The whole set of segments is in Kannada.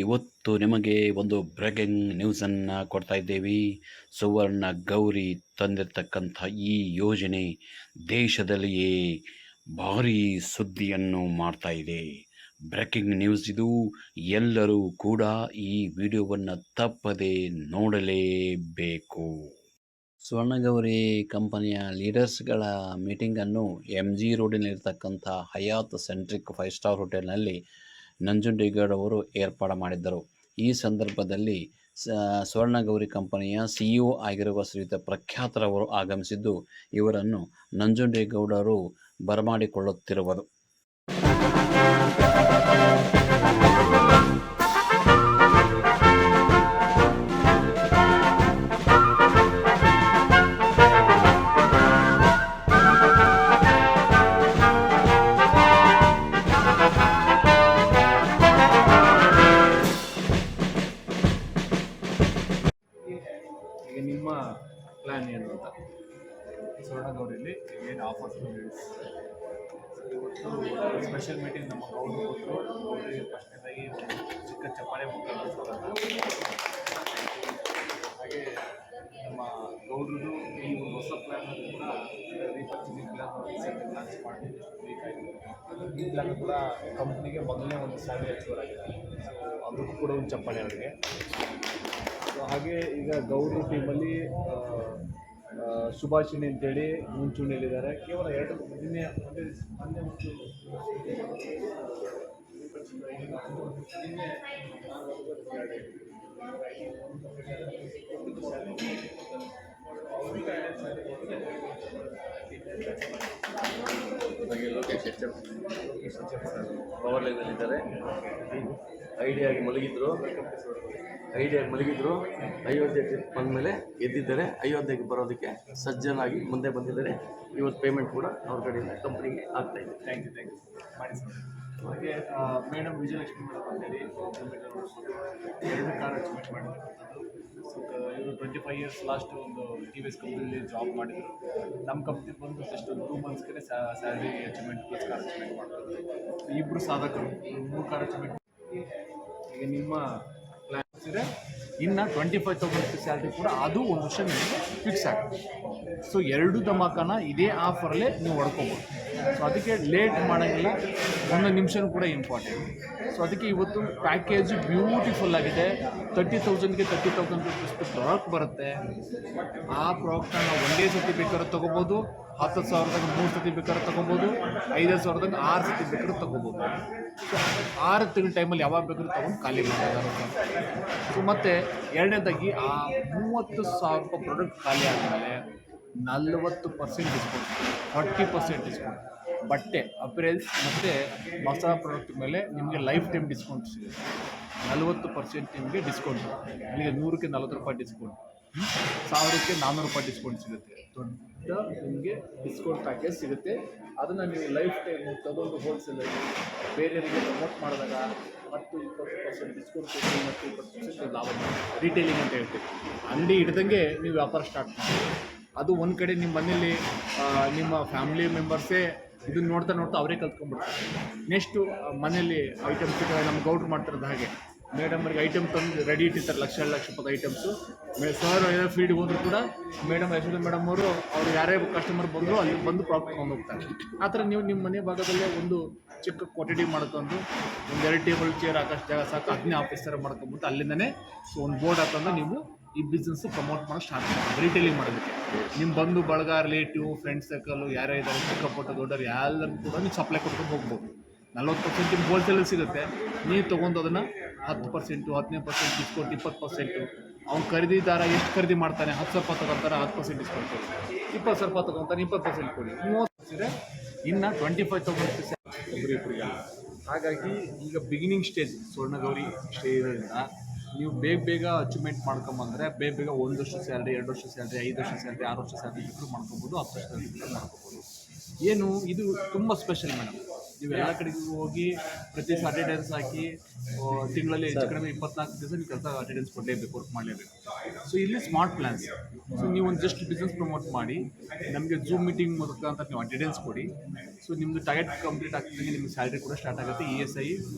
ಇವತ್ತು ನಿಮಗೆ ಒಂದು ಬ್ರೇಕಿಂಗ್ ನ್ಯೂಸನ್ನು ಕೊಡ್ತಾ ಇದ್ದೇವೆ. ಸುವರ್ಣ ಗೌರಿ ತಂದಿರತಕ್ಕಂಥ ಈ ಯೋಜನೆ ದೇಶದಲ್ಲಿಯೇ ಭಾರೀ ಸುದ್ದಿಯನ್ನು ಮಾಡ್ತಾ ಇದೆ. ಬ್ರೇಕಿಂಗ್ ನ್ಯೂಸ್ ಇದು. ಎಲ್ಲರೂ ಕೂಡ ಈ ವಿಡಿಯೋವನ್ನು ತಪ್ಪದೆ ನೋಡಲೇಬೇಕು. ಸ್ವರ್ಣಗೌರಿ ಕಂಪನಿಯ ಲೀಡರ್ಸ್ಗಳ ಮೀಟಿಂಗನ್ನು MG ರೋಡಿನಲ್ಲಿರ್ತಕ್ಕಂಥ ಹಯಾತ್ ಸೆಂಟ್ರಿಕ್ 5 ಸ್ಟಾರ್ ಹೋಟೆಲ್ನಲ್ಲಿ ನಂಜುಂಡೇಗೌಡ ಅವರು ಏರ್ಪಾಡು ಮಾಡಿದ್ದರು. ಈ ಸಂದರ್ಭದಲ್ಲಿ ಸ್ವರ್ಣಗೌರಿ ಕಂಪನಿಯ CEO ಆಗಿರುವ ಶ್ರೀಯುತ ಪ್ರಖ್ಯಾತರವರು ಆಗಮಿಸಿದ್ದು ಇವರನ್ನು ನಂಜುಂಡೇಗೌಡರು ಬರಮಾಡಿಕೊಳ್ಳುತ್ತಿರುವುದು. ಈಗ ನಿಮ್ಮ ಪ್ಲ್ಯಾನ್ ಏನು ಅಂತ ಸ್ವರ್ಣಗೌರಿಯಲ್ಲಿ ಏನು ಆಫರ್ಸ್ ಇವತ್ತು ಸ್ಪೆಷಲ್ ಮೀಟಿಂಗ್ ನಮ್ಮ ಗೌಡ್ರು ಕೊಟ್ಟರು. ಅವರಿಗೆ ಫಸ್ಟ್ನೇದಾಗಿ ಒಂದು ಚಿಕ್ಕ ಚಪ್ಪಾಳೆ ಮುಖಾಂತರ ಸ್ವಾಗತ. ಹಾಗೆ ನಮ್ಮ ಗೌಡ್ರದ್ದು ಈ ಒಂದು ಹೊಸ ಪ್ಲ್ಯಾನನ್ನು ಕೂಡ ರೀಪರ್ಚೇಸಿಂಗ್ ಪ್ಲ್ಯಾನ್ ಲಾಂಚ್ ಮಾಡಿ ಬೇಕಾಗಿದೆ. ಈ ಪ್ಲ್ಯಾನ್ ಕೂಡ ಕಂಪ್ನಿಗೆ ಮೊದಲನೇ ಒಂದು ಸ್ಯಾಲರಿ ಅಚೀವರ್ ಆಗಿದೆ. ಸೊ ಅದಕ್ಕೂ ಕೂಡ ಒಂದು ಚಪ್ಪಾಳೆ ಅವರಿಗೆ. ಹಾಗೆ ಈಗ ಗೌರಿ ಟೀಮಲ್ಲಿ ಸುಭಾಷಿಣಿ ಅಂತೇಳಿ ಮುಂಚೂಣಿಯಲ್ಲಿದ್ದಾರೆ. ಕೇವಲ ನಿನ್ನೆ ಲೋಕೇಶ್ ಪವರ್ ಲೈನಲ್ಲಿದ್ದಾರೆ. ಐಡಿಯಾಗಿ ಮಲಗಿದ್ರು ಅಯೋಧ್ಯೆ ಟ್ರಿಪ್ ಬಂದಮೇಲೆ ಎದ್ದಿದ್ದಾರೆ. ಅಯೋಧ್ಯೆಗೆ ಬರೋದಕ್ಕೆ ಸಜ್ಜನಾಗಿ ಮುಂದೆ ಬಂದಿದ್ದಾರೆ. ಇವತ್ತು ಪೇಮೆಂಟ್ ಕೂಡ ಅವ್ರ ಕಡೆಯಿಂದ ಕಂಪ್ನಿಗೆ ಆಗ್ತಾ ಇದೆ. ಥ್ಯಾಂಕ್ ಯು ಮಾಡಿ ಸರ್. ಹಾಗೆ ಮೇಡಮ್ ವಿಜಯಲಕ್ಷ್ಮಿ ಮೇಡಮ್ ಅಂತೇಳಿ 2 ಕಾರ್ ಅಚೀವ್ಮೆಂಟ್ ಮಾಡಿರ್ತಕ್ಕಂಥದ್ದು. ಸೊ ಇವರು 25 ಇಯರ್ಸ್ ಲಾಸ್ಟ್ ಒಂದು TVS ಕಂಪ್ನಿಯಲ್ಲಿ ಜಾಬ್ ಮಾಡಿದರು. ನಮ್ಮ ಕಂಪ್ನಿ ಬಂದು ಜಸ್ಟ್ 2 ಮಂತ್ಸ್ಗೆ salary achievement plus car achievement ಮಾಡ್ತಾರೆ. ಇಬ್ಬರು ಸಾಧಕರು 3 ಕಾರ್ ಅಚೀವ್ಮೆಂಟ್. ಈಗ ನಿಮ್ಮ ಪ್ಲ್ಯಾನ್ಸ್ ಇದೆ. ಇನ್ನು 25,000 ಸ್ಯಾಲ್ರಿ ಕೂಡ ಅದು ಒಂದು ವರ್ಷ ನಿಮಗೆ ಫಿಕ್ಸ್ ಆಗುತ್ತೆ. ಸೊ 2 ಧಮಾಕನ ಇದೇ ಆಫರಲ್ಲೇ ನೀವು ಹೊಡ್ಕೊಬೋದು. ಸೊ ಅದಕ್ಕೆ ಲೇಟ್ ಮಾಡೋಂಗಿಲ್ಲ, 1 ನಿಮಿಷನೂ ಕೂಡ ಇಂಪಾರ್ಟೆಂಟ್. ಸೊ ಅದಕ್ಕೆ ಇವತ್ತು ಪ್ಯಾಕೇಜ್ ಬ್ಯೂಟಿಫುಲ್ ಆಗಿದೆ. 30,000ಗೆ 30,000 ರುಪೀಸ್ ಪ್ರಾಡಕ್ಟ್ ಬರುತ್ತೆ. ಆ ಪ್ರಾಡಕ್ಟ್ನ ನಾವು ಒಂದೇ ಸತಿ ಬೇಕಾದ್ರೆ ತೊಗೋಬೋದು, 10,000ದಾಗ 3 ಸತಿ ಬೇಕಾದ್ರೆ ತೊಗೋಬೋದು, 5,000ದಾಗ 6 ಸತಿ ಬೇಕಾದ್ರೆ ತೊಗೋಬೋದು. ಸೊ 6 ತಿಂಗಳ ಟೈಮಲ್ಲಿ ಯಾವಾಗ ಬೇಕಾದ್ರೂ ತೊಗೊಂಡು ಖಾಲಿ ಮಾಡೋದಾಗುತ್ತೆ. ಸೊ ಮತ್ತು ಎರಡನೇದಾಗಿ ಆ 30,000 ರೂಪಾಯಿ ಪ್ರಾಡಕ್ಟ್ ಖಾಲಿ ಆದಮೇಲೆ 40% ಡಿಸ್ಕೌಂಟ್, 40% ಡಿಸ್ಕೌಂಟ್. ಬಟ್ಟೆ, ಅಪರೇಲ್ಸ್ ಮತ್ತು ಮಸಾಲ ಪ್ರಾಡಕ್ಟ್ ಮೇಲೆ ನಿಮಗೆ ಲೈಫ್ ಟೈಮ್ ಡಿಸ್ಕೌಂಟ್ ಸಿಗುತ್ತೆ. 40% ನಿಮಗೆ ಡಿಸ್ಕೌಂಟ್. ಅಲ್ಲಿಗೆ 100ಕ್ಕೆ 40 ರೂಪಾಯಿ ಡಿಸ್ಕೌಂಟ್, 1000ಕ್ಕೆ 400 ರೂಪಾಯಿ ಡಿಸ್ಕೌಂಟ್ ಸಿಗುತ್ತೆ. ದೊಡ್ಡ ನಿಮಗೆ ಡಿಸ್ಕೌಂಟ್ ಪ್ಯಾಕೇಜ್ ಸಿಗುತ್ತೆ. ಅದನ್ನು ನೀವು ಲೈಫ್ ಟೈಮ್ ತಗೊಂಡು ಹೋಲ್ಸೇಲಾಗಿ ಬೇರೆಯವರಿಗೆ ಪ್ರಮೋಟ್ ಮಾಡಿದಾಗ 10-20% ಡಿಸ್ಕೌಂಟ್ ಕೊಟ್ಟು ಮತ್ತು 20% ಲಾಭ ರಿಟೇಲಿಂಗ್ ಅಂತ ಹೇಳ್ತೀವಿ. ಅಂಗಡಿ ಹಿಡ್ದಂಗೆ ನೀವು ವ್ಯಾಪಾರ ಸ್ಟಾರ್ಟ್ ಮಾಡಿ. ಅದು ಒಂದು ಕಡೆ ನಿಮ್ಮ ಮನೇಲಿ ನಿಮ್ಮ ಫ್ಯಾಮಿಲಿ ಮೆಂಬರ್ಸೇ ಇದನ್ನು ನೋಡ್ತಾ ಅವರೇ ಕಲ್ತ್ಕೊಂಡ್ಬಿಡ್ತಾರೆ. ನೆಕ್ಸ್ಟು ಮನೇಲಿ ಐಟಮ್ಸ್ ನಮ್ಮ ಗೌಡ್ರು ಮಾಡ್ತಿರೋದು ಹಾಗೆ ಮೇಡಮ್ರಿಗೆ ಐಟಮ್ ತಂದು ರೆಡಿ ಇಟ್ಟಿರ್ತಾರೆ. ಲಕ್ಷ ರೂಪಾಯಿ ಐಟಮ್ಸು. ಸರ್ ಏನೋ ಫೀಲ್ಡ್ಗೆ ಹೋದ್ರು ಕೂಡ ಯಶೋಧ ಮೇಡಮ್ ಅವರು ಯಾರೇ ಕಸ್ಟಮರ್ ಬಂದರೂ ಅಲ್ಲಿ ಬಂದು ಪ್ರಾಡಕ್ಟ್ ತೊಗೊಂಡು ಹೋಗ್ತಾರೆ. ಆ ಥರ ನೀವು ನಿಮ್ಮ ಮನೆ ಭಾಗದಲ್ಲೇ ಒಂದು ಚಿಕ್ಕ ಕೊಠಡಿ ಮಾಡ್ಕೊಂಡು ಒಂದು 2 ಟೇಬಲ್ ಚೇರ್ ಹಾಕೋಷ್ಟು ಜಾಗ ಸಾಕು, ಅದನ್ನೇ ಆಫೀಸ್ ಥರ ಮಾಡ್ಕೊಂಬಿಟ್ಟು ಅಲ್ಲಿಂದನೇ ಒಂದು ಬೋರ್ಡ್ ಹಾಕೊಂಡು ನೀವು ಈ ಬಿಸ್ನೆಸ್ಸು ಪ್ರಮೋಟ್ ಮಾಡೋಕ್ಕೆ ಸ್ಟಾರ್ಟ್ ಮಾಡಿ ರಿಟೇಲಿಂಗ್ ಮಾಡೋದಕ್ಕೆ. ನಿಮ್ಮ ಬಂಧು ಬಳಗ, ರಿಲೇಟಿವ್, ಫ್ರೆಂಡ್ಸ್ ಸರ್ಕಲ್ಲು ಯಾರೇ ಇದ್ದಾರೆ, ಚಿಕ್ಕಪುಟ್ಟ ದೊಡ್ಡವರು ಎಲ್ಲರೂ ಕೂಡ ನೀವು ಸಪ್ಲೈ ಕೊಟ್ಕೊಂಡು ಹೋಗ್ಬೋದು. 40% ನಿಮ್ಗೆ ಹೋಲ್ಸೇಲಲ್ಲಿ ಸಿಗುತ್ತೆ. ನೀವು ತೊಗೊಂಡು ಅದನ್ನು 10%, 15% ಡಿಸ್ಕೌಂಟ್, 20%. ಅವ್ನು ಖರೀದಿದಾರ ಎಷ್ಟು ಖರೀದಿ ಮಾಡ್ತಾನೆ, 10,000 ರೂಪಾಯಿ ತೊಗೊತಾರೆ, 10% ಡಿಸ್ಕೌಂಟ್ ಕೊಡಿ. 20,000 ರೂಪಾಯಿ ತೊಗೊತಾನೆ, 20% ಕೊಡಿ. 30 ಇನ್ನು 25,000 ಒಬ್ಬರಿಬ್ಬರಿಗೆ. ಹಾಗಾಗಿ ಈಗ ಬಿಗಿನಿಂಗ್ ಸ್ಟೇಜ್ ಸ್ವರ್ಣಗೌರಿ ಸ್ಟೇಜ್ ಇರೋದ್ರಿಂದ ನೀವು ಬೇಗ ಅಚೀವ್ಮೆಂಟ್ ಮಾಡ್ಕೊಂಬಂದರೆ ಬೇಗ 1 ವರ್ಷ ಸ್ಯಾಲ್ರಿ, 2 ವರ್ಷ ಸ್ಯಾಲ್ರಿ, 5 ವರ್ಷ ಸ್ಯಾಲ್ರಿ, 6 ವರ್ಷ ಸ್ಯಾಲ್ರಿ ಇಬ್ಬರು ಮಾಡ್ಕೊಬೋದು, 10 ವರ್ಷ ಸ್ಯಾಲ್ರಿ ಮಾಡ್ಕೊಬೋದು. ಏನು ಇದು ತುಂಬ ಸ್ಪೆಷಲ್ ಮೇಡಮ್. ನೀವೆಲ್ಲ ಕಡೆಗೂ ಹೋಗಿ ಪ್ರತಿ ಅಟೆಂಡೆನ್ಸ್ ಹಾಕಿ ತಿಂಗಳಲ್ಲಿ ಹೆಚ್ಚು ಕಡಿಮೆ 24 ದಿವಸ ನೀವು ಕೆಲಸ ಅಟೆಂಡೆನ್ಸ್ ಕೊಡಲೇಬೇಕು, ವರ್ಕ್ ಮಾಡಲೇಬೇಕು. ಸೊ ಇಲ್ಲಿ ಸ್ಮಾರ್ಟ್ ಪ್ಲ್ಯಾನ್ಸ್. ಸೊ ನೀವು ಒಂದು ಜಸ್ಟ್ ಬಿಸ್ನೆಸ್ ಪ್ರಮೋಟ್ ಮಾಡಿ ನಮಗೆ ಝೂಮ್ ಮೀಟಿಂಗ್ ಮೂಲಕ ಅಂತ ನೀವು ಅಟೆಂಡೆನ್ಸ್ ಕೊಡಿ. ಸೊ ನಿಮ್ಮದು ಟಾರ್ಗೆಟ್ ಕಂಪ್ಲೀಟ್ ಆಗ್ತಿದ್ದಂಗೆ ನಿಮಗೆ ಸ್ಯಾಲ್ರಿ ಕೂಡ ಸ್ಟಾರ್ಟ್ ಆಗುತ್ತೆ. ESI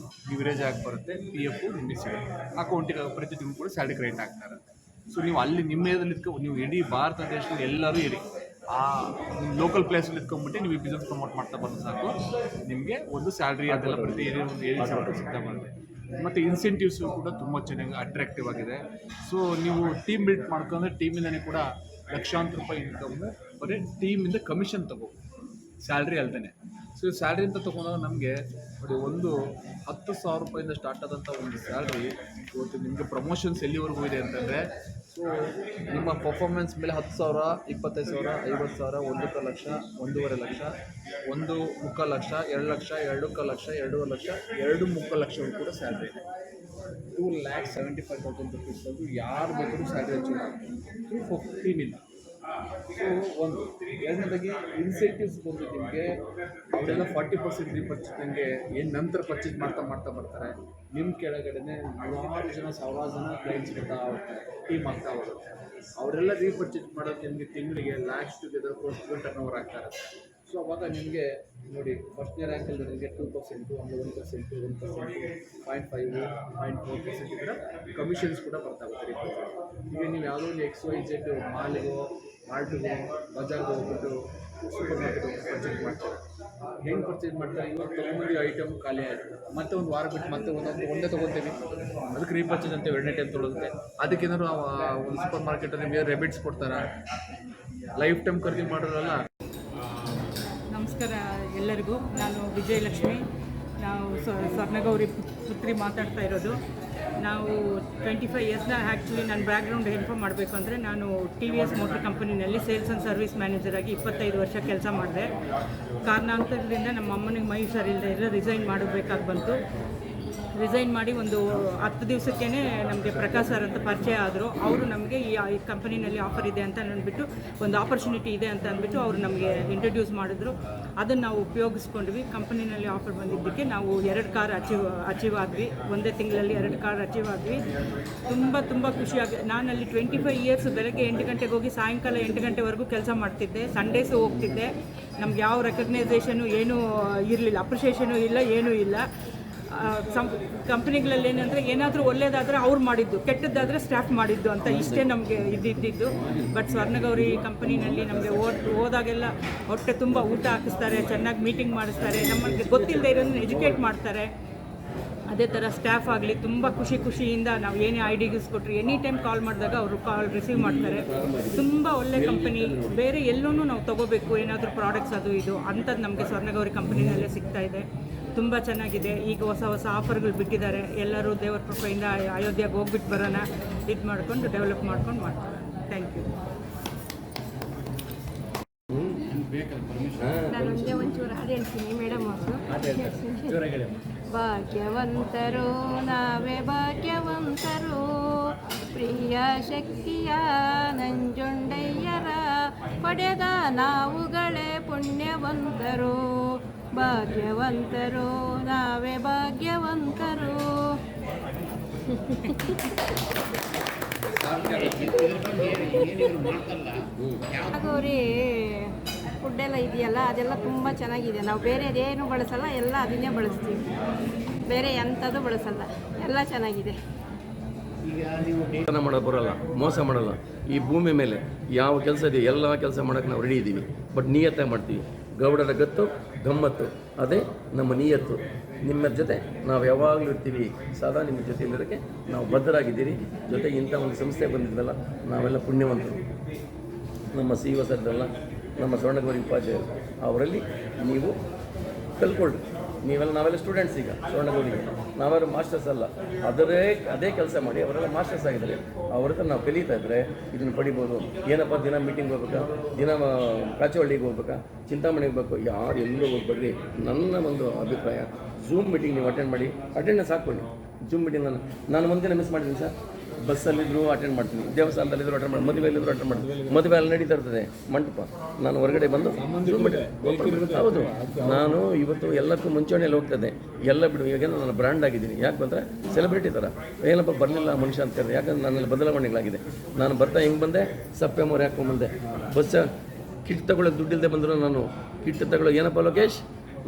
ಲಿವರೇಜ್ ಆಗಿ ಬರುತ್ತೆ, PF ನಿಮಗೆ ಸಿಗುತ್ತೆ, ಅಕೌಂಟಿಗೆ ಪ್ರತಿ ತಿಂಗಳು ಕೂಡ ಸ್ಯಾಲ್ರಿ ಕ್ರೆಡಿಟ್ ಆಗ್ತಾ ಇರುತ್ತೆ. ಸೊ ನೀವು ಅಲ್ಲಿ ನಿಮ್ಮ ಏರಿಯಾದಲ್ಲಿ ನೀವು ಇಡೀ ಭಾರತ ದೇಶದಲ್ಲಿ ಎಲ್ಲರೂ ಇರಿ, ಆ ಲೋಕಲ್ ಪ್ಲೇಸಲ್ಲಿ ಇಟ್ಕೊಂಡ್ಬಿಟ್ಟು ನೀವು ಬಿಸ್ನೆಸ್ ಪ್ರಮೋಟ್ ಮಾಡ್ತಾ ಬಂದು ಸಾಕು, ನಿಮಗೆ ಒಂದು ಸ್ಯಾಲ್ರಿ ಅದೆಲ್ಲ ಪ್ರತಿ ಏರಿಯಾ ಒಂದು 7,000 ಸಿಗ್ತಾ ಬರುತ್ತೆ. ಮತ್ತು ಇನ್ಸೆಂಟಿವ್ಸು ಕೂಡ ತುಂಬ ಚೆನ್ನಾಗಿ ಅಟ್ರಾಕ್ಟಿವ್ ಆಗಿದೆ. ಸೊ ನೀವು ಟೀಮ್ ಬಿಲ್ಡ್ ಮಾಡ್ಕೊಂಡ್ರೆ ಟೀಮಿಂದನೇ ಕೂಡ ಲಕ್ಷಾಂತರ ರೂಪಾಯಿ ಇನ್ಕಮ್ಮು ಬರೀ ಟೀಮಿಂದ ಕಮಿಷನ್ ತಗೋ, ಸ್ಯಾಲ್ರಿ ಅಲ್ದೇ. ಸೊ ಸ್ಯಾಲ್ರಿ ಅಂತ ತೊಗೊಂಡಾಗ ನಮಗೆ ನೋಡಿ ಒಂದು 10,000 ರೂಪಾಯಿಂದ ಸ್ಟಾರ್ಟ್ ಆದಂಥ ಒಂದು ಸ್ಯಾಲ್ರಿ ಇವತ್ತು ನಿಮಗೆ ಪ್ರಮೋಷನ್ಸ್ ಎಲ್ಲಿವರೆಗೂ ಇದೆ ಅಂತಂದರೆ, ಸೊ ನಿಮ್ಮ ಪರ್ಫಾರ್ಮೆನ್ಸ್ ಮೇಲೆ 10,000, 25,000, 50,000, 1 ಲಕ್ಷ, 1.5 ಲಕ್ಷ, 1.25 ಲಕ್ಷ, 2 ಲಕ್ಷ, 2.25 ಲಕ್ಷ, 2.5 ಲಕ್ಷ, 2.25 ಲಕ್ಷವರೆಗೂ ಕೂಡ ಸ್ಯಾಲ್ರಿ ಇದೆ. 2,75,000 ರುಪೀಸ್ ಅದು ಯಾರು ಬೇಕಾದ್ರೂ ಸ್ಯಾಲ್ರಿ ಅಚೀವ್ ಮಾಡ್ತಾರೆ 15 ಇಂದ. ಸೊ ಒಂದು ಎರಡನೇದಾಗಿ ಇನ್ಸೆಂಟಿವ್ಸ್ ಬಂದು ನಿಮಗೆ ಅವರೆಲ್ಲ 40% ರೀಪರ್ಚೇಸ್ಗೆ ಏನು ನಂತರ ಪರ್ಚೇಸ್ ಮಾಡ್ತಾ ಬರ್ತಾರೆ. ನಿಮ್ಮ ಕೆಳಗಡೆನೆ ನೂರಾರು ಜನ, ಸಾವಿರಾರು ಜನ ಕ್ಲೈಂಟ್ಸ್ ಬರ್ತಾ ಹೋಗ್ತಾರೆ, ಟೀಮ್ ಆಗ್ತಾ ಹೋಗುತ್ತೆ. ಅವರೆಲ್ಲ ರೀಪರ್ಚೇಸ್ ಮಾಡೋಕ್ಕೆ ನಿಮಗೆ ತಿಂಗಳಿಗೆ ಲ್ಯಾಕ್ಸ್ ಟುಗೆದರ್ ಕೋರ್ಸ್ಗಳು ಟರ್ನ್ ಓವರ್ ಆಗ್ತಾರೆ. ಸೊ ಅವಾಗ ನಿಮಗೆ ನೋಡಿ ಫಸ್ಟ್ನೇ ರ್ಯಾಂಕಲ್ಲಿ ನಿಮಗೆ 2%, ಆಮೇಲೆ 1%, 0.5%, 0.4% ಈ ಥರ ಕಮಿಷನ್ಸ್ ಕೂಡ ಬರ್ತಾ ಹೋಗುತ್ತೆ. ಈಗ ನೀವು ಯಾವುದೋ ಒಂದು XYZ ಮಾಲ್ಟಿಗೋ ಬಜಾರ್ಗೆ ಹೋಗ್ಬಿಟ್ಟು ಸೂಪರ್ ಮಾರ್ಕೆಟ್ ಪರ್ಚೇಸ್ ಮಾಡ್ತಾರೆ. ಹೆಂಗೆ ಪರ್ಚೇಸ್ ಮಾಡ್ತಾರೆ? ಇವಾಗ ತೊಗೊಂಬಂದು ಐಟಮ್ ಖಾಲಿ ಆಯಿತು, ಮತ್ತೆ ಒಂದು ವಾರ ಬಿಟ್ಟು ಮತ್ತೆ ಒಂದೇ ತೊಗೊತೀವಿ, ಅದಕ್ಕೆ ರೀಪರ್ಚೇಸ್ ಅಂತ 2ನೇ ಟೈಮ್ ತೊಗೊಳುತ್ತೆ. ಅದಕ್ಕೇನಾದ್ರು ಒಂದು ಸೂಪರ್ ಮಾರ್ಕೆಟಲ್ಲಿ ನಿಮಗೆ ರೆಬಿಟ್ಸ್ ಕೊಡ್ತಾರೆ, ಲೈಫ್ ಟೈಮ್ ಖರೀದಿ ಮಾಡೋರಲ್ಲ. ನಮಸ್ಕಾರ ಎಲ್ಲರಿಗೂ. ನಾನು ವಿಜಯಲಕ್ಷ್ಮಿ, ನಾವು ಸ್ವರ್ಣಗೌರಿ ಪುತ್ರಿ ಮಾತಾಡ್ತಾ ಇರೋದು. ನಾವು 25 ಇಯರ್ಸ್ನ ಆ್ಯಕ್ಚುಲಿ ನನ್ನ ಬ್ಯಾಕ್ಗ್ರೌಂಡ್ ಇನ್ಫಾರ್ಮ್ ಮಾಡಬೇಕು ಅಂದರೆ, ನಾನು TVS ಮೋಟರ್ ಕಂಪನಿನಲ್ಲಿ ಸೇಲ್ಸ್ ಆ್ಯಂಡ್ ಸರ್ವಿಸ್ ಮ್ಯಾನೇಜರಾಗಿ 25 ವರ್ಷ ಕೆಲಸ ಮಾಡಿದೆ. ಕಾರಣಾಂತರದಿಂದ ನಮ್ಮ ಅಮ್ಮನಿಗೆ ಮೈ ಸರಿಯಿಲ್ಲದೆ ಎಲ್ಲ ರಿಸೈನ್ ಮಾಡಬೇಕಾಗಿ ಬಂತು. ರಿಸೈನ್ ಮಾಡಿ ಒಂದು 10 ದಿವಸಕ್ಕೇ ನಮಗೆ ಪ್ರಕಾಶ್ ಸರ್ ಅಂತ ಪರಿಚಯ ಆದರು. ಅವರು ನಮಗೆ ಈ ಕಂಪನಿನಲ್ಲಿ ಆಫರ್ ಇದೆ ಅಂತ ಅಂದ್ಬಿಟ್ಟು, ಒಂದು ಆಪರ್ಚುನಿಟಿ ಇದೆ ಅಂತ ಅಂದ್ಬಿಟ್ಟು ಅವರು ನಮಗೆ ಇಂಟ್ರೊಡ್ಯೂಸ್ ಮಾಡಿದ್ರು. ಅದನ್ನು ನಾವು ಉಪಯೋಗಿಸ್ಕೊಂಡ್ವಿ. ಕಂಪನಿನಲ್ಲಿ ಆಫರ್ ಬಂದಿದ್ದಕ್ಕೆ ನಾವು 2 ಕಾರ್ ಅಚೀವ್ ಆದ್ವಿ. ಒಂದೇ ತಿಂಗಳಲ್ಲಿ 2 ಕಾರ್ ಅಚೀವ್ ಆದ್ವಿ. ತುಂಬ ಖುಷಿಯಾಗಿ, ನಾನಲ್ಲಿ 25 ಇಯರ್ಸ್ ಬೆಳಗ್ಗೆ 8 ಗಂಟೆಗೆ ಹೋಗಿ ಸಾಯಂಕಾಲ 8 ಗಂಟೆವರೆಗೂ ಕೆಲಸ ಮಾಡ್ತಿದ್ದೆ. ಸಂಡೇಸು ಹೋಗ್ತಿದ್ದೆ. ನಮ್ಗೆ ಯಾವ ರೆಕಗ್ನೈಸೇಷನು ಏನೂ ಇರಲಿಲ್ಲ, ಅಪ್ರಿಷಿಯೇಷನು ಇಲ್ಲ, ಏನೂ ಇಲ್ಲ. ಕಂಪ್ನಿಗಳಲ್ಲಿ ಏನಂದರೆ ಏನಾದರೂ ಒಳ್ಳೇದಾದರೆ ಅವ್ರು ಮಾಡಿದ್ದು, ಕೆಟ್ಟದ್ದಾದರೆ ಸ್ಟಾಫ್ ಮಾಡಿದ್ದು ಅಂತ ಇಷ್ಟೇ ನಮಗೆ ಇದ್ದಿದ್ದು. ಬಟ್ ಸ್ವರ್ಣಗೌರಿ ಕಂಪನಿನಲ್ಲಿ ನಮಗೆ ಹೋದಾಗೆಲ್ಲ ಹೊಟ್ಟೆ ತುಂಬ ಊಟ ಹಾಕಿಸ್ತಾರೆ, ಚೆನ್ನಾಗಿ ಮೀಟಿಂಗ್ ಮಾಡಿಸ್ತಾರೆ, ನಮಗೆ ಗೊತ್ತಿಲ್ಲದೆ ಇರೋದನ್ನ ಎಜುಕೇಟ್ ಮಾಡ್ತಾರೆ. ಅದೇ ಥರ ಸ್ಟಾಫ್ ಆಗಲಿ ತುಂಬ ಖುಷಿಯಿಂದ ನಾವು ಏನೇ ಐಡಿಯಾಸ್ ಕೊಟ್ಟರು ಎನಿ ಟೈಮ್ ಕಾಲ್ ಮಾಡಿದಾಗ ಅವರು ಕಾಲ್ ರಿಸೀವ್ ಮಾಡ್ತಾರೆ. ತುಂಬ ಒಳ್ಳೆ ಕಂಪನಿ. ಬೇರೆ ಎಲ್ಲೂ ನಾವು ತೊಗೋಬೇಕು ಏನಾದರೂ ಪ್ರಾಡಕ್ಟ್ಸ್ ಅದು ಇದು ಅಂಥದ್ದು ನಮಗೆ ಸ್ವರ್ಣಗೌರಿ ಕಂಪನಿನಲ್ಲೇ ಸಿಗ್ತಾ ಇದೆ. ತುಂಬ ಚೆನ್ನಾಗಿದೆ. ಈಗ ಹೊಸ ಆಫರ್ಗಳು ಬಿಟ್ಟಿದ್ದಾರೆ. ಎಲ್ಲರೂ ದೇವರ ಕೃಪೆಯಿಂದ ಅಯೋಧ್ಯೆಗೆ ಹೋಗ್ಬಿಟ್ಟು ಬರೋಣ, ಇದು ಮಾಡ್ಕೊಂಡು ಡೆವಲಪ್ ಮಾಡ್ಕೊಂಡು ಮಾಡ್ತಾರೆ. Thank you. ನಾನು ಒಂಚೂರು ಹಾಡು ಹೇಳ್ತೀನಿ ಮೇಡಮ್ ಅವರು. ಭಾಗ್ಯವಂತರು ನಾವೇ ಭಾಗ್ಯವಂತರು, ಪ್ರಿಯ ಶಕ್ತಿಯ ನಂಜುಂಡಯ್ಯರ ಪಡೆದ ನಾವುಗಳೇ ಪುಣ್ಯವಂತರು. ಭಾಗ್ಯವಂತರು ನಾವೇ ಭಾಗ್ಯವಂತರು. ಗೌರಿ ಫುಡ್ಡೆಲ್ಲ ಇದೆಯಲ್ಲ, ಅದೆಲ್ಲ ತುಂಬ ಚೆನ್ನಾಗಿದೆ. ನಾವು ಬೇರೆ ಅದೇನು ಬಳಸಲ್ಲ, ಎಲ್ಲ ಅದನ್ನೇ ಬಳಸ್ತೀವಿ. ಬೇರೆ ಎಂಥದ್ದು ಬಳಸಲ್ಲ, ಎಲ್ಲ ಚೆನ್ನಾಗಿದೆ. ಮಾಡೋದು ಬರೋಲ್ಲ, ಮೋಸ ಮಾಡಲ್ಲ. ಈ ಭೂಮಿ ಮೇಲೆ ಯಾವ ಕೆಲಸ ಇದೆ ಎಲ್ಲ ಕೆಲಸ ಮಾಡೋಕ್ಕೆ ನಾವು ರೆಡಿ ಇದ್ದೀವಿ. ಬಟ್ ನಿಯತ್ತಾಗಿ ಮಾಡ್ತೀವಿ. ಗೌಡರ ಗತ್ತು ಗಮ್ಮತ್ತು, ಅದೇ ನಮ್ಮ ನಿಯತ್ತು. ನಿಮ್ಮ ಜೊತೆ ನಾವು ಯಾವಾಗಲೂ ಇರ್ತೀವಿ. ಸದಾ ನಿಮ್ಮ ಜೊತೆ ಇರೋದಕ್ಕೆ ನಾವು ಬದ್ಧರಾಗಿದ್ದೀರಿ. ಜೊತೆಗೆ ಇಂಥ ಒಂದು ಸಂಸ್ಥೆ ಬಂದಿದ್ವಲ್ಲ, ನಾವೆಲ್ಲ ಪುಣ್ಯವಂತರು. ನಮ್ಮ CEO ಸರ್ದಲ್ಲ, ನಮ್ಮ ಸ್ವರ್ಣಗೌರಿ ಉಪಾಧ್ಯಾಯರು, ಅವರಲ್ಲಿ ನೀವು ಕಲ್ತ್ಕೊಳ್ರಿ. ನಾವೆಲ್ಲ ಸ್ಟೂಡೆಂಟ್ಸ್. ಈಗ ಸ್ವರ್ಣಗೌರಿಗೆ ನಾವೆಲ್ಲ ಮಾಸ್ಟರ್ಸ್ ಅಲ್ಲ, ಅದೇ ಕೆಲಸ ಮಾಡಿ ಅವರೆಲ್ಲ ಮಾಸ್ಟರ್ಸ್ ಆಗಿದ್ದಾರೆ. ಅವ್ರ ಹತ್ರ ನಾವು ಕಲಿತಾ ಇದ್ದರೆ ಇದನ್ನು ಪಡಿಬೋದು. ಏನಪ್ಪ ದಿನ ಮೀಟಿಂಗ್ ಹೋಗ್ಬೇಕಾ, ದಿನ ಕಾಚವಳ್ಳಿಗೆ ಹೋಗ್ಬೇಕಾ, ಚಿಂತಾಮಣಿಗೆ ಹೋಗ್ಬೇಕು, ಯಾರು ಎಲ್ಲೂ ಹೋಗ್ಬೇಡ್ರಿ. ನನ್ನ ಒಂದು ಅಭಿಪ್ರಾಯ, ಝೂಮ್ ಮೀಟಿಂಗ್ ನೀವು ಅಟೆಂಡ್ ಮಾಡಿ, ಅಟೆಂಡೆನ್ಸ್ ಹಾಕ್ಕೊಳ್ಳಿ. ಝೂಮ್ ಮೀಟಿಂಗ್ ನಾನು ಒಂದಿನ ಮಿಸ್ ಮಾಡಿದ್ದೀನಿ ಸರ್, ಬಸ್ಸಲ್ಲಿದ್ದರೂ ಅಟೆಂಡ್ ಮಾಡ್ತೀನಿ, ದೇವಸ್ಥಾನದಲ್ಲಿದ್ದರೂ ಅಟೆಂಡ್ ಮಾಡ್ತೀನಿ, ಮದುವೆಯಲ್ಲಿದ್ದರೂ ಅಟೆಂಡ್ ಮಾಡ್ತೀನಿ. ಮದುವೆ ಅಲ್ಲಿ ನಡೀತಾ ಇರ್ತದೆ ಮಂಟಪ, ನಾನು ಹೊರಗಡೆ ಬಂದು ಹೌದು, ನಾನು ಇವತ್ತು ಎಲ್ಲಕ್ಕೂ ಮುಂಚೂಣಿಯಲ್ಲಿ ಹೋಗ್ತದೆ. ಎಲ್ಲ ಬಿಡು, ಈಗ ನಾನು ಬ್ರ್ಯಾಂಡ್ ಆಗಿದ್ದೀನಿ. ಯಾಕೆ ಬಂದರೆ ಸೆಲೆಬ್ರಿಟಿ ಥರ ಏನಪ್ಪ ಬರಲಿಲ್ಲ ಮನುಷ್ಯ ಅಂತ ಕರೆದು, ಯಾಕಂದ್ರೆ ನನ್ನಲ್ಲಿ ಬದಲಾವಣೆಗಳಾಗಿದೆ. ನಾನು ಬರ್ತಾ ಹೆಂಗೆ ಬಂದೆ, ಸಪ್ಪೆ ಮೊರೆ ಹಾಕೊಂಡು ಬಂದೆ. ಬಸ್ ಕಿಟ್ ತಗೊಳ್ಳೋಕೆ ದುಡ್ಡಿಲ್ಲದೆ ಬಂದರೂ ನಾನು ಕಿಟ್ ತಗೊಳ್ಳೋ, ಏನಪ್ಪ ಲೋಕೇಶ್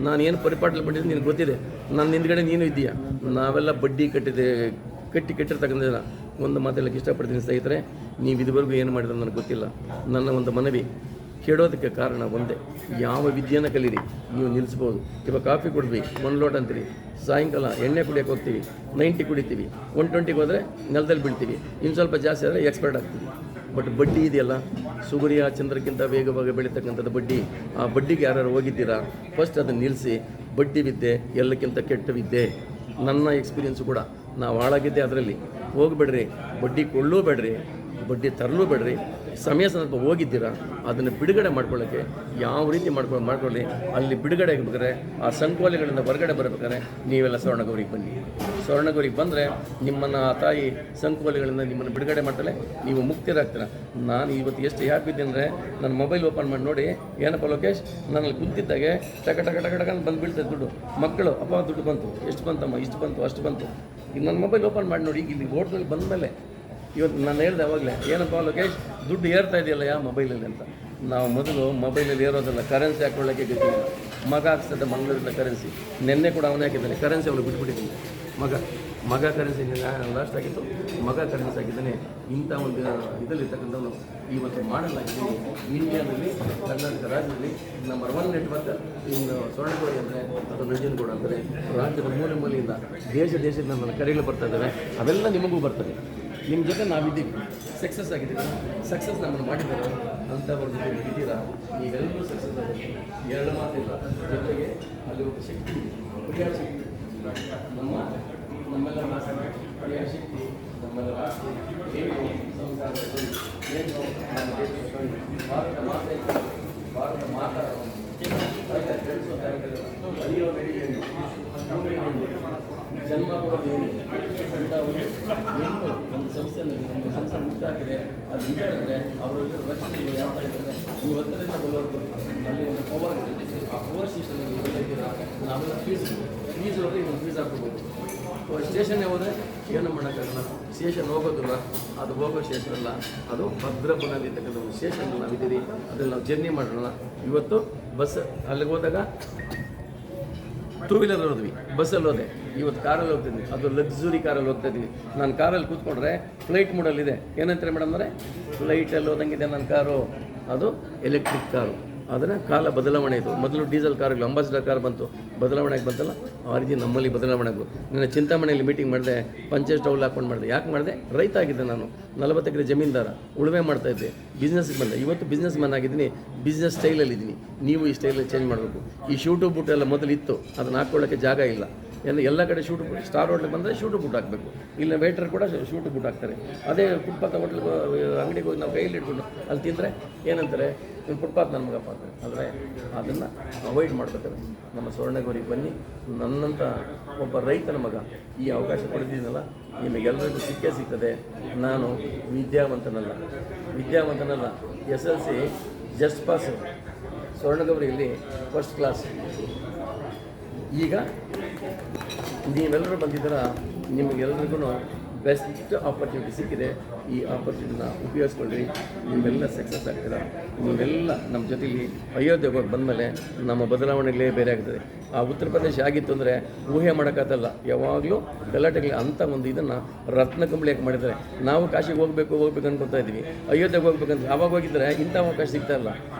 ನಾನು ಏನು ಪರಿಪಾಟಲ್ಲಿ ಬಂದಿದ್ದೀನಿ ನಿನಗೆ ಗೊತ್ತಿದೆ, ನನ್ನ ಹಿಂದ್ಗಡೆ ನೀನು ಇದೆಯಾ. ನಾವೆಲ್ಲ ಬಡ್ಡಿ ಕಟ್ಟಿರ್ತಕ್ಕಂಥ ಜನ. ಒಂದು ಮಾತೆಲ್ಲಕ್ಕೆ ಇಷ್ಟಪಡ್ತೀನಿ ಸ್ನೇಹಿತರೆ, ನೀವು ಇದುವರೆಗೂ ಏನು ಮಾಡಿದ್ರೆ ನನಗೆ ಗೊತ್ತಿಲ್ಲ. ನನ್ನ ಒಂದು ಮನವಿ, ಕೆಡೋದಕ್ಕೆ ಕಾರಣ ಒಂದೇ, ಯಾವ ವಿದ್ಯೆಯನ್ನು ಕಲೀರಿ, ನೀವು ನಿಲ್ಲಿಸ್ಬೋದು. ಇವಾಗ ಕಾಫಿ ಕುಡಿದ್ವಿ 1 ಲೋಟ ಅಂತೀರಿ, ಸಾಯಂಕಾಲ ಎಣ್ಣೆ ಕುಡಿಯೋಕೆ ಹೋಗ್ತೀವಿ 90 ಕುಡಿತೀವಿ, 120ಗೆ ಹೋದರೆ ನೆಲದಲ್ಲಿ ಬೀಳ್ತೀವಿ, ಇನ್ನು ಸ್ವಲ್ಪ ಜಾಸ್ತಿ ಆದರೆ ಎಕ್ಸ್ಪರ್ಟ್ ಆಗ್ತೀವಿ. ಬಟ್ ಬಡ್ಡಿ ಇದೆಯಲ್ಲ, ಸೂರ್ಯ ಚಂದ್ರಕ್ಕಿಂತ ವೇಗವಾಗಿ ಬೆಳೀತಕ್ಕಂಥದ್ದು ಬಡ್ಡಿ. ಆ ಬಡ್ಡಿಗೆ ಯಾರು ಹೋಗಿದ್ದೀರಾ, ಫಸ್ಟ್ ಅದನ್ನು ನಿಲ್ಲಿಸಿ. ಬಡ್ಡಿ ವಿದ್ಯೆ ಎಲ್ಲಕ್ಕಿಂತ ಕೆಟ್ಟ ವಿದ್ಯೆ. ನನ್ನ ಎಕ್ಸ್ಪೀರಿಯೆನ್ಸು ಕೂಡ, ನಾವು ಹಾಳಾಗಿದ್ದೆ ಅದರಲ್ಲಿ. ಹೋಗ್ಬೇಡ್ರಿ, ಬಡ್ಡಿ ಕೊಳ್ಳೂ ಬೇಡ್ರಿ, ಬಡ್ಡಿ ತರಲೂ ಬೇಡ್ರಿ. ಸಮಯ ಸಂದರ್ಭ ಹೋಗಿದ್ದೀರಾ, ಅದನ್ನು ಬಿಡುಗಡೆ ಮಾಡ್ಕೊಳ್ಳೋಕ್ಕೆ ಯಾವ ರೀತಿ ಮಾಡ್ಕೊಳ್ಳಿ. ಅಲ್ಲಿ ಬಿಡುಗಡೆ ಆಗ್ಬೇಕಾದ್ರೆ ಆ ಸಂಕೋಲೆಗಳಿಂದ ಹೊರಗಡೆ ಬರಬೇಕಾದ್ರೆ ನೀವೆಲ್ಲ ಸ್ವರ್ಣಗೌರಿಗೆ ಬನ್ನಿ. ಸ್ವರ್ಣಗೌರಿಗೆ ಬಂದರೆ ನಿಮ್ಮನ್ನು ಆ ತಾಯಿ ಸಂಕೋಲೆಗಳಿಂದ ನಿಮ್ಮನ್ನು ಬಿಡುಗಡೆ ಮಾಡ್ತಾಳೆ, ನೀವು ಮುಕ್ತಿರಾಗ್ತೀರ. ನಾನು ಇವತ್ತು ಎಷ್ಟು ಹ್ಯಾಪಿ ಇದ್ದೀನಿ ಅಂದರೆ, ನನ್ನ ಮೊಬೈಲ್ ಓಪನ್ ಮಾಡಿ ನೋಡಿ, ಏನಪ್ಪ ಲೋಕೇಶ್ ನನ್ನಲ್ಲಿ ಕುಂತಿದ್ದಾಗೆ ಟಕ ಟಕ ಟಕ ಟಕ ಅಂತ ಬಂದು ಬೀಳ್ತದೆ ದುಡ್ಡು. ಮಕ್ಕಳು ಅಪ್ಪ ದುಡ್ಡು ಬಂತು, ಎಷ್ಟು ಬಂತಮ್ಮ, ಇಷ್ಟು ಬಂತು, ಅಷ್ಟು ಬಂತು. ಈಗ ನನ್ನ ಮೊಬೈಲ್ ಓಪನ್ ಮಾಡಿ ನೋಡಿ, ಈಗ ಇಲ್ಲಿ ರೋಡ್ನಲ್ಲಿ ಬಂದ ಮೇಲೆ ಇವತ್ತು ನಾನು ಹೇಳಿದೆ ಅವಾಗಲೇ, ಏನಪ್ಪ ಲೋಕೇಶ್ ದುಡ್ಡು ಏರ್ತಾ ಇದೆಯಲ್ಲ ಯಾವ ಮೊಬೈಲಲ್ಲಿ ಅಂತ. ನಾವು ಮೊದಲು ಮೊಬೈಲಲ್ಲಿ ಏರೋದಲ್ಲ, ಕರೆನ್ಸಿ ಹಾಕೊಳ್ಳೋಕ್ಕೆ ಗೊತ್ತಿಲ್ಲ. ಮಗ ಹಾಕ್ಸ್ತದೆ ಮಂಗಳೂರಿಂದ ಕರೆನ್ಸಿ, ನಿನ್ನೆ ಕೂಡ ಅವನೇ ಹಾಕಿದ್ದಾನೆ ಕರೆನ್ಸಿ, ಅವನು ಬಿಟ್ಬಿಟ್ಟಿದ್ದೀನಿ. ಮಗ ಕರೆನ್ಸಿ ಲಾಸ್ಟ್ ಆಗಿತ್ತು, ಮಗ ಕರೆನ್ಸಿ ಹಾಕಿದ್ದಾನೆ. ಇಂಥ ಒಂದು ಇದರಲ್ಲಿರ್ತಕ್ಕಂಥವನು ಇವತ್ತು ಮಾಡಲಾಗಿದ್ದೀನಿ. ಇಂಡಿಯಾದಲ್ಲಿ ಕರ್ನಾಟಕ ರಾಜ್ಯದಲ್ಲಿ ನಂಬರ್ 1 ನೆಟ್ವರ್ಕ್ ಇನ್ನು ಸ್ವರ್ಣಗೌರಿ ಅಂದರೆ ಅದು ನಂಜನಗೂಡು ಅಂದರೆ ರಾಜ್ಯದ ಮೂಲೆ ಮೂಲೆಯಿಂದ ದೇಶದಿಂದ ನನ್ನ ಕರೆಗಳು ಬರ್ತಾ ಇದ್ದಾವೆ. ಅವೆಲ್ಲ ನಿಮಗೂ ಬರ್ತದೆ. ನಿಮ್ಮ ಜೊತೆ ನಾವಿದ್ದೀವಿ, ಸಕ್ಸಸ್ ಆಗಿದ್ದೀವಿ. ಸಕ್ಸಸ್ ನಮ್ಮನ್ನು ಮಾಡಿದ್ದಾರೆ ಅಂಥವ್ರ ಜೊತೆ ಇದ್ದೀರಾ, ನೀವೆಲ್ಲರೂ ಸಕ್ಸಸ್ ಆಗಿದೆ. 2 ಮಾತಿಲ್ಲ, ಜೊತೆಗೆ ಅಲ್ಲಿ ಒಂದು ಶಕ್ತಿ, ಕ್ರಿಯಾ ಶಕ್ತಿ, ನಮ್ಮೆಲ್ಲ ಕ್ರಿಯಾ ಶಕ್ತಿ, ನಮ್ಮೆಲ್ಲ ಆಸ್ತಿ ಏನು ಸಂಸಾರದಲ್ಲಿ ಏನು ನಮ್ಮ ದೇಶದಲ್ಲಿ ಭಾರತ ಮಾತಾ ಅರಿಯೋ ನಡಿಯನ್ನು ಜನ್ಮ ಕೊಡೋದೇನು ಅಂತ ಒಂದು ಸಂಸ್ಥೆಯಲ್ಲಿ ಒಂದು ಸಂಸ್ಥೆ ಮುಟ್ಟಾಗಿದೆ. ಅದು ಇದ್ದಾದರೆ ಅವರು ರಕ್ಷಣೆ ಯಾವ ಥರ ಇದ್ದಾರೆ, ನೀವು 10ರಿಂದ ಬರೋದು ಅಲ್ಲಿ ಒಂದು ಪವರ್ ಇದೆ. ಆ ಪವರ್ ಸ್ಟೇಷನಲ್ಲಿ ಇದ್ದೀರ, ನಾವೆಲ್ಲ ಫೀಸ್ ಹೋದರೆ ಇನ್ನೊಂದು ಫೀಸ್ ಹಾಕೋಬೋದು. ಸ್ಟೇಷನ್ಗೆ ಹೋದರೆ ಏನು ಮಾಡೋಕ್ಕಾಗಲ್ಲ, ಸ್ಟೇಷನ್ ಹೋಗೋದಿಲ್ಲ, ಅದು ಹೋಗೋ ಸ್ಟೇಷನ್ ಅಲ್ಲ, ಅದು ಭದ್ರಪ್ಪನಲ್ಲಿ ಇರ್ತಕ್ಕಂಥ ಒಂದು ಸ್ಟೇಷನ್ ನಾವಿದ್ದೀರಿ. ಅದ್ರಲ್ಲಿ ನಾವು ಜರ್ನಿ ಮಾಡೋಣ. ಇವತ್ತು ಬಸ್ ಅಲ್ಲಿಗೆ ಹೋದಾಗ 2 ವೀಲರ್ ಹೋದ್ವಿ, ಬಸ್ಸಲ್ಲಿ ಹೋದೆ. ಇವತ್ತು ಕಾರಲ್ಲಿ ಹೋಗ್ತಿದ್ವಿ, ಅದು ಲಕ್ಸುರಿ ಕಾರಲ್ಲಿ ಹೋಗ್ತಾ ಇದ್ವಿ. ನಾನು ಕಾರಲ್ಲಿ ಕೂತ್ಕೊಂಡ್ರೆ ಫ್ಲೈಟ್ ಮೂಡಲ್ಲಿದೆ. ಏನಂತಾರೆ ಮೇಡಮ್ ಅಂದರೆ, ಫ್ಲೈಟಲ್ಲಿ ಹೋದಂಗಿದೆ ನನ್ನ ಕಾರು, ಅದು ಎಲೆಕ್ಟ್ರಿಕ್ ಕಾರು. ಅದನ್ನು ಕಾಲ ಬದಲಾವಣೆ ಇದು. ಮೊದಲು ಡೀಸೆಲ್ ಕಾರುಗಳು, ಅಂಬಾಸಿಡರ್ ಕಾರ್ ಬಂತು, ಬದಲಾವಣೆ ಆಗಿ ಬಂತಲ್ಲ, ಆ ರೀತಿ ನಮ್ಮಲ್ಲಿ ಬದಲಾವಣೆ ಆಗು. ನನ್ನ ಚಿಂತಾಮಣಿಯಲ್ಲಿ ಮೀಟಿಂಗ್ ಮಾಡಿದೆ, ಪಂಚೆ ಸ್ಟೌಲ್ ಹಾಕೊಂಡು ಮಾಡಿದೆ. ಯಾಕೆ ಮಾಡಿದೆ? ರೈತ ಆಗಿದ್ದೆ ನಾನು, 40 ಎಕರೆ ಜಮೀನ್ದಾರ, ಉಳುಮೆ ಮಾಡ್ತಾಯಿದ್ದೆ, ಬಿಸ್ನೆಸ್ಗೆ ಬಂದೆ. ಇವತ್ತು ಬಿಸ್ನೆಸ್ ಮ್ಯಾನ್ ಆಗಿದ್ದೀನಿ, ಬಿಸ್ನೆಸ್ ಸ್ಟೈಲಲ್ಲಿದ್ದೀನಿ. ನೀವು ಈ ಸ್ಟೈಲಲ್ಲಿ ಚೇಂಜ್ ಮಾಡಬೇಕು. ಈ ಶೂಟು ಬೂಟು ಎಲ್ಲ ಮೊದಲು ಇತ್ತು, ಅದನ್ನು ಹಾಕ್ಕೊಳ್ಳೋಕ್ಕೆ ಜಾಗ ಇಲ್ಲ. ಎಲ್ಲ ಕಡೆ ಶೂಟು ಬೂಟ್, ಸ್ಟಾರ್ ಹೋಟ್ಲಿಗೆ ಬಂದರೆ ಶೂಟು ಬೂಟ್ ಹಾಕಬೇಕು, ಇಲ್ಲ ವೇಟರ್ ಕೂಡ ಶೂಟು ಬೂಟ್ ಹಾಕ್ತಾರೆ. ಅದೇ ಫುಟ್ಪಾತ್ ಹೋಟ್ಲಿಗೆ ಅಂಗಡಿಗೆ ಹೋಗಿ ನಾವು ಕೈಯಲ್ಲಿ ಇಟ್ಕೊಂಡು ಅಲ್ಲಿ ತಿಂದರೆ ಏನಂತಾರೆ, ಫುಟ್ಪಾತ್ ನನ್ನ ಮಗಪ್ಪ ಅಂತಾರೆ. ಆದರೆ ಅದನ್ನು ಅವಾಯ್ಡ್ ಮಾಡ್ಬೇಕಾದ್ರೆ ನಮ್ಮ ಸ್ವರ್ಣಗೌರಿಗೆ ಬನ್ನಿ. ನನ್ನಂಥ ಒಬ್ಬ ರೈತನ ಮಗ ಈ ಅವಕಾಶ ಕೊಡ್ತಿದ್ದೀನಲ್ಲ, ನಿಮಗೆಲ್ಲರಿಗೂ ಸಿಗ್ತದೆ. ನಾನು ವಿದ್ಯಾವಂತನಲ್ಲ, SLC ಜಸ್ಟ್ ಪಾಸ್, ಸ್ವರ್ಣಗೌರಿಯಲ್ಲಿ ಫಸ್ಟ್ ಕ್ಲಾಸ್. ಈಗ ನೀವೆಲ್ಲರೂ ಬಂದಿದ್ದೀರ, ನಿಮಗೆಲ್ಲರಿಗೂ ಬೆಸ್ಟ್ ಆಪರ್ಚುನಿಟಿ ಸಿಕ್ಕಿದೆ. ಈ ಆಪರ್ಚುನಿಟಿನ ಉಪಯೋಗಿಸ್ಕೊಳ್ಳಿ. ನೀವೆಲ್ಲ ಸಕ್ಸಸ್ ಆಗ್ತೀರ. ನೀವೆಲ್ಲ ನಮ್ಮ ಜೊತೆಲಿ ಅಯೋಧ್ಯೆಗೆ ಹೋಗಿ ಬಂದಮೇಲೆ ನಮ್ಮ ಬದಲಾವಣೆಗಳೇ ಬೇರೆ ಆಗ್ತದೆ. ಆ ಉತ್ತರ ಪ್ರದೇಶ ಆಗಿತ್ತು ಅಂದರೆ ಊಹೆ ಮಾಡೋಕ್ಕಾಗಲ್ಲ. ಯಾವಾಗಲೂ ಗಲಾಟೆಗಳು ಅಂಥ ಒಂದು ಇದನ್ನು ರತ್ನ ಕಂಬಳಿಯಾಗಿ ಮಾಡಿದ್ದಾರೆ. ನಾವು ಕಾಶಿಗೆ ಹೋಗಬೇಕು ಅನ್ಕೊತಾ ಇದ್ದೀವಿ, ಅಯೋಧ್ಯೆಗೆ ಹೋಗ್ಬೇಕಂತ ಯಾವಾಗ ಹೋಗಿದ್ದರೆ ಇಂಥ ಅವಕಾಶ ಸಿಗ್ತಾ ಇಲ್ಲ.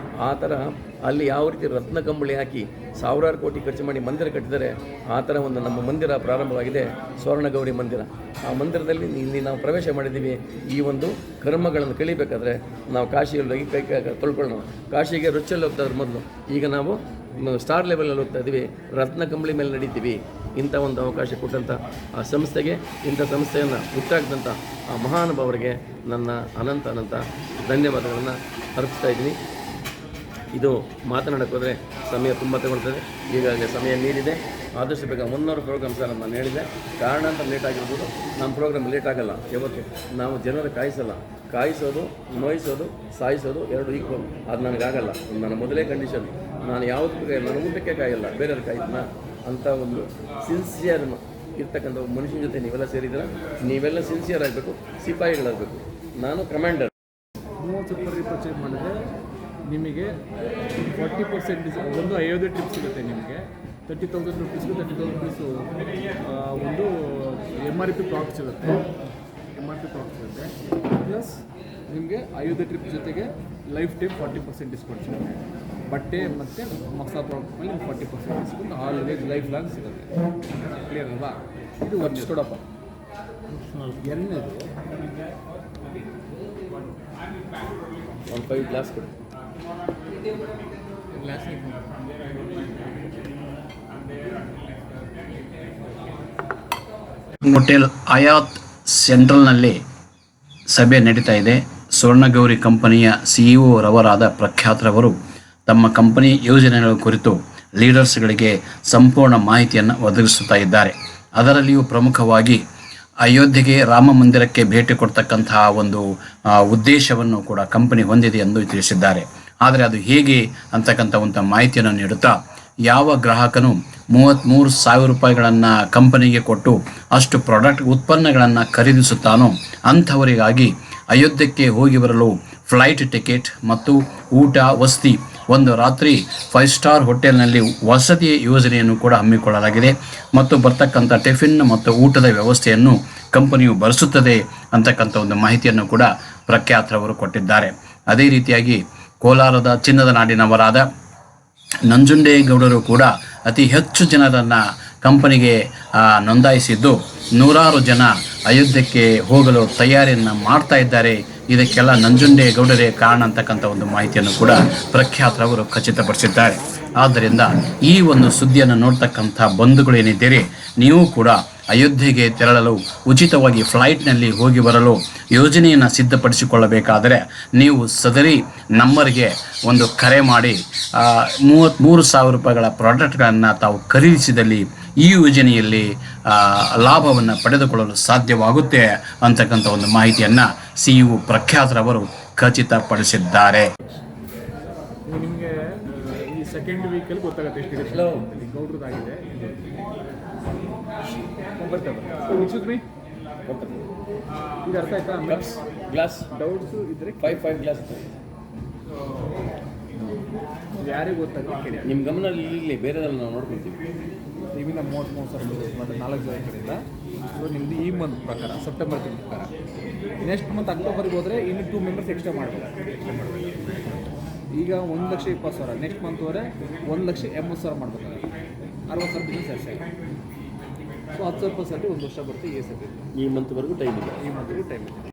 ಆ ಥರ ಅಲ್ಲಿ ಯಾವ ರೀತಿ ರತ್ನ ಕಂಬಳಿ ಹಾಕಿ 1000 ಕೋಟಿ ಖರ್ಚು ಮಾಡಿ ಮಂದಿರ ಕಟ್ಟಿದ್ದಾರೆ, ಆ ಥರ ಒಂದು ನಮ್ಮ ಮಂದಿರ ಪ್ರಾರಂಭವಾಗಿದೆ, ಸ್ವರ್ಣಗೌರಿ ಮಂದಿರ. ಆ ಮಂದಿರದಲ್ಲಿ ಇಲ್ಲಿ ನಾವು ಪ್ರವೇಶ ಮಾಡಿದ್ದೀವಿ. ಈ ಒಂದು ಕರ್ಮಗಳನ್ನು ಕಳಿಬೇಕಾದ್ರೆ ನಾವು ಕಾಶಿಯಲ್ಲಿ ಹೋಗಿ ಕೈ ತೊಳ್ಕೊಳ್ಳೋಣ. ಕಾಶಿಗೆ ರುಚಲ್ಲಿ ಹೋಗ್ತಾ ಇದ್ರು ಮೊದಲು, ಈಗ ನಾವು ಸ್ಟಾರ್ ಲೆವೆಲಲ್ಲಿ ಹೋಗ್ತಾ ಇದ್ದೀವಿ, ರತ್ನ ಕಂಬಳಿ ಮೇಲೆ ನಡೀತೀವಿ. ಇಂಥ ಒಂದು ಅವಕಾಶ ಕೊಟ್ಟಂಥ ಆ ಸಂಸ್ಥೆಗೆ, ಇಂಥ ಸಂಸ್ಥೆಯನ್ನು ಹುಟ್ಟಾಕಿದಂಥ ಆ ಮಹಾನುಭಾವರಿಗೆ ನನ್ನ ಅನಂತ ಧನ್ಯವಾದಗಳನ್ನು ಅರ್ಪಿಸ್ತಾ ಇದ್ದೀನಿ. ಇದು ಮಾತನಾಡೋಕ್ಕೆ ಹೋದರೆ ಸಮಯ ತುಂಬ ತಗೊಳ್ತದೆ. ಈಗಾಗಲೇ ಸಮಯ ಮೀರಿದೆ. ಆದಷ್ಟು ಬೇಗ 1 ಅವರ್ ಪ್ರೋಗ್ರಾಮ್ ಸರ್ ನಾನು ಹೇಳಿದೆ. ಕಾರಣ ಅಂತ ಲೇಟ್ ಆಗಿರ್ಬೋದು, ನಮ್ಮ ಪ್ರೋಗ್ರಾಮ್ ಲೇಟ್ ಆಗಲ್ಲ. ಯಾವತ್ತು ನಾವು ಜನರ ಕಾಯಿಸೋದು, ನೋಯಿಸೋದು, ಸಾಯಿಸೋದು ಎರಡು ಈಕ್ವಲ್. ಅದು ನನಗಾಗಲ್ಲ. ನನ್ನ ಮೊದಲೇ ಕಂಡೀಷನ್, ನಾನು ಯಾವುದಕ್ಕೆ ನನ್ನ ಊಟಕ್ಕೆ ಕಾಯಲ್ಲ, ಬೇರೆಯವ್ರ ಕಾಯ್ತನ ಅಂತ ಒಂದು ಸಿನ್ಸಿಯರ್ ಇರ್ತಕ್ಕಂಥ ಮನುಷ್ಯನ ಜೊತೆ ನೀವೆಲ್ಲ ಸೇರಿದ್ರೆ ನೀವೆಲ್ಲ ಸಿನ್ಸಿಯರ್ ಆಗಬೇಕು, ಸಿಪಾಯಿಗಳಾಗಬೇಕು. ನಾನು ಕಮಾಂಡರ್. 30 ರೂಪಾಯಿ ಪರ್ಚೇಸ್ ಮಾಡಿದ್ರೆ ನಿಮಗೆ 40% ಒಂದು 50 ಟ್ರಿಪ್ ಸಿಗುತ್ತೆ. ನಿಮಗೆ 30,000 ರುಪೀಸ್ಗೂ 30,000 ರುಪೀಸು ಒಂದು MRP ಪ್ರಾಡಕ್ಟ್ ಸಿಗುತ್ತೆ. ಪ್ಲಸ್ ನಿಮಗೆ 50 ಟ್ರಿಪ್ ಜೊತೆಗೆ ಲೈಫ್ ಟೈಮ್ 40% ಡಿಸ್ಕೌಂಟ್ ಸಿಗುತ್ತೆ. ಬಟ್ಟೆ ಮತ್ತು ಮಸಾಲ ಪ್ರಾಡಕ್ಟ್ ಮೇಲೆ 40% ಡಿಸ್ಕೌಂಟ್ ಆಲ್ವೇಸ್ ಲೈಫ್ ಲಾಂಗ್ ಸಿಗುತ್ತೆ. ಕ್ಲಿಯರ್ ಅಲ್ವಾ? ಇದು ಒಂದು ಕೊಡಪ್ಪ. ಎರಡನೇದು 5 ಗ್ಲಾಸ್ ಕೊಡಿ. ಹೋಟೆಲ್ ಹಯಾತ್ ಸೆಂಟ್ರಲ್ನಲ್ಲಿ ಸಭೆ ನಡೀತಾ ಇದೆ. ಸ್ವರ್ಣಗೌರಿ ಕಂಪನಿಯ CEO ರವರಾದ ಪ್ರಖ್ಯಾತರವರು ತಮ್ಮ ಕಂಪನಿ ಯೋಜನೆಗಳ ಕುರಿತು ಲೀಡರ್ಸ್ಗಳಿಗೆ ಸಂಪೂರ್ಣ ಮಾಹಿತಿಯನ್ನು ಒದಗಿಸುತ್ತಾ ಇದ್ದಾರೆ. ಅದರಲ್ಲಿಯೂ ಪ್ರಮುಖವಾಗಿ ಅಯೋಧ್ಯೆಗೆ ರಾಮ ಮಂದಿರಕ್ಕೆ ಭೇಟಿ ಕೊಡ್ತಕ್ಕಂತಹ ಒಂದು ಉದ್ದೇಶವನ್ನು ಕೂಡ ಕಂಪನಿ ಹೊಂದಿದೆ ಎಂದು ತಿಳಿಸಿದ್ದಾರೆ. ಆದರೆ ಅದು ಹೇಗೆ ಅಂತಕ್ಕಂಥ ಒಂದು ಮಾಹಿತಿಯನ್ನು ನೀಡುತ್ತಾ, ಯಾವ ಗ್ರಾಹಕನು 33,000 ರೂಪಾಯಿಗಳನ್ನು ಕಂಪನಿಗೆ ಕೊಟ್ಟು ಅಷ್ಟು ಉತ್ಪನ್ನಗಳನ್ನು ಖರೀದಿಸುತ್ತಾನೋ ಅಂಥವರಿಗಾಗಿ ಅಯೋಧ್ಯೆಗೆ ಹೋಗಿ ಬರಲು ಫ್ಲೈಟ್ ಟಿಕೆಟ್ ಮತ್ತು ಊಟ ವಸತಿ, ಒಂದು ರಾತ್ರಿ 5 ಸ್ಟಾರ್ ಹೋಟೆಲ್ನಲ್ಲಿ ವಸತಿ ಯೋಜನೆಯನ್ನು ಕೂಡ ಹಮ್ಮಿಕೊಳ್ಳಲಾಗಿದೆ. ಮತ್ತು ಬರ್ತಕ್ಕಂಥ ಟಿಫಿನ್ ಮತ್ತು ಊಟದ ವ್ಯವಸ್ಥೆಯನ್ನು ಕಂಪನಿಯು ಭರಿಸುತ್ತದೆ ಅಂತಕ್ಕಂಥ ಒಂದು ಮಾಹಿತಿಯನ್ನು ಕೂಡ ಪ್ರಖ್ಯಾತರವರು ಕೊಟ್ಟಿದ್ದಾರೆ. ಅದೇ ರೀತಿಯಾಗಿ ಕೋಲಾರದ ಚಿನ್ನದ ನಾಡಿನವರಾದ ನಂಜುಂಡೇಗೌಡರು ಕೂಡ ಅತಿ ಹೆಚ್ಚು ಜನರನ್ನು ಕಂಪನಿಗೆ ನೋಂದಾಯಿಸಿದ್ದು, 100 ಜನ ಅಯೋಧ್ಯೆಗೆ ಹೋಗಲು ತಯಾರಿಯನ್ನು ಮಾಡ್ತಾ ಇದ್ದಾರೆ. ಇದಕ್ಕೆಲ್ಲ ನಂಜುಂಡೇಗೌಡರೇ ಕಾರಣ ಅಂತಕ್ಕಂಥ ಒಂದು ಮಾಹಿತಿಯನ್ನು ಕೂಡ ಪ್ರಖ್ಯಾತರವರು ಖಚಿತಪಡಿಸಿದ್ದಾರೆ. ಆದ್ದರಿಂದ ಈ ಒಂದು ಸುದ್ದಿಯನ್ನು ನೋಡ್ತಕ್ಕಂಥ ಬಂಧುಗಳೇನಿದ್ದೀರಿ, ನೀವು ಕೂಡ ಅಯೋಧ್ಯೆಗೆ ತೆರಳಲು ಉಚಿತವಾಗಿ ಫ್ಲೈಟ್ನಲ್ಲಿ ಹೋಗಿ ಬರಲು ಯೋಜನೆಯನ್ನು ಸಿದ್ಧಪಡಿಸಿಕೊಳ್ಳಬೇಕಾದರೆ ನೀವು ಸದರಿ ನಂಬರ್ಗೆ ಒಂದು ಕರೆ ಮಾಡಿ 33,000 ರೂಪಾಯಿಗಳ ಪ್ರಾಡಕ್ಟ್ಗಳನ್ನು ತಾವು ಖರೀದಿಸಿದಲ್ಲಿ ಈ ಯೋಜನೆಯಲ್ಲಿ ಲಾಭವನ್ನು ಪಡೆದುಕೊಳ್ಳಲು ಸಾಧ್ಯವಾಗುತ್ತೆ ಅಂತಕ್ಕಂಥ ಒಂದು ಮಾಹಿತಿಯನ್ನು CEO ಪ್ರಖ್ಯಾತರವರು ಖಚಿತಪಡಿಸಿದ್ದಾರೆ. ನಿಮಗೆ ಈ ಸೆಕೆಂಡ್ ವೀಕಲ್ಲಿ ಗೊತ್ತಾಗುತ್ತೆ ಎಷ್ಟಿದೆ. ಗೌಡ್ರದಾಗಿದೆ ಬರ್ತದೆ. ಇದು ಅರ್ಥ ಆಯ್ತಾ? ಗ್ಲಾಸ್ ಡೌಟ್ಸು ಇದ್ದರೆ 5 ಗ್ಲಾಸ್ ಯಾರಿಗೆ ಗೊತ್ತಾಗುತ್ತೆ ನಿಮ್ಮ ಗಮನದಲ್ಲಿ ಇರಲಿ, ಬೇರೆದಲ್ಲ ನಾವು ನೋಡ್ಕೊಳ್ತೀವಿ. ನಿಮ್ಮಿಂದ 33,000 ಮತ್ತು 4 ಜನ ಕಡೆಯಿಂದ. ಸೊ ನಿಮ್ಮದು ಈ ಮಂತ್ ಪ್ರಕಾರ ಸೆಪ್ಟೆಂಬರ್ ತಿಂಗಳ ಪ್ರಕಾರ ನೆಕ್ಸ್ಟ್ ಮಂತ್ ಅಕ್ಟೋಬರ್ಗೆ ಹೋದರೆ ಇನ್ನು 2 ಮೆಂಬರ್ಸ್ ಎಕ್ಸ್ಟ್ರಾ ಮಾಡ್ಬೋದು. ಈಗ 1,20,000, ನೆಕ್ಸ್ಟ್ ಮಂತ್ ಹೋದರೆ 1,80,000 ಮಾಡ್ಬೇಕಾಗುತ್ತೆ. 60,000 ಬಿಸ್ನೆಸ್ ಎಸ್ ಆಗಿದೆ. ಸೊ 10,000 1 ವರ್ಷ ಬರುತ್ತೆ. ಈ ಮಂತ್ವರೆಗೂ ಟೈಮ್ ಇದೆ. ಈ ಮಂತ್ವರೆಗೂ ಟೈಮ್ ಇದೆ.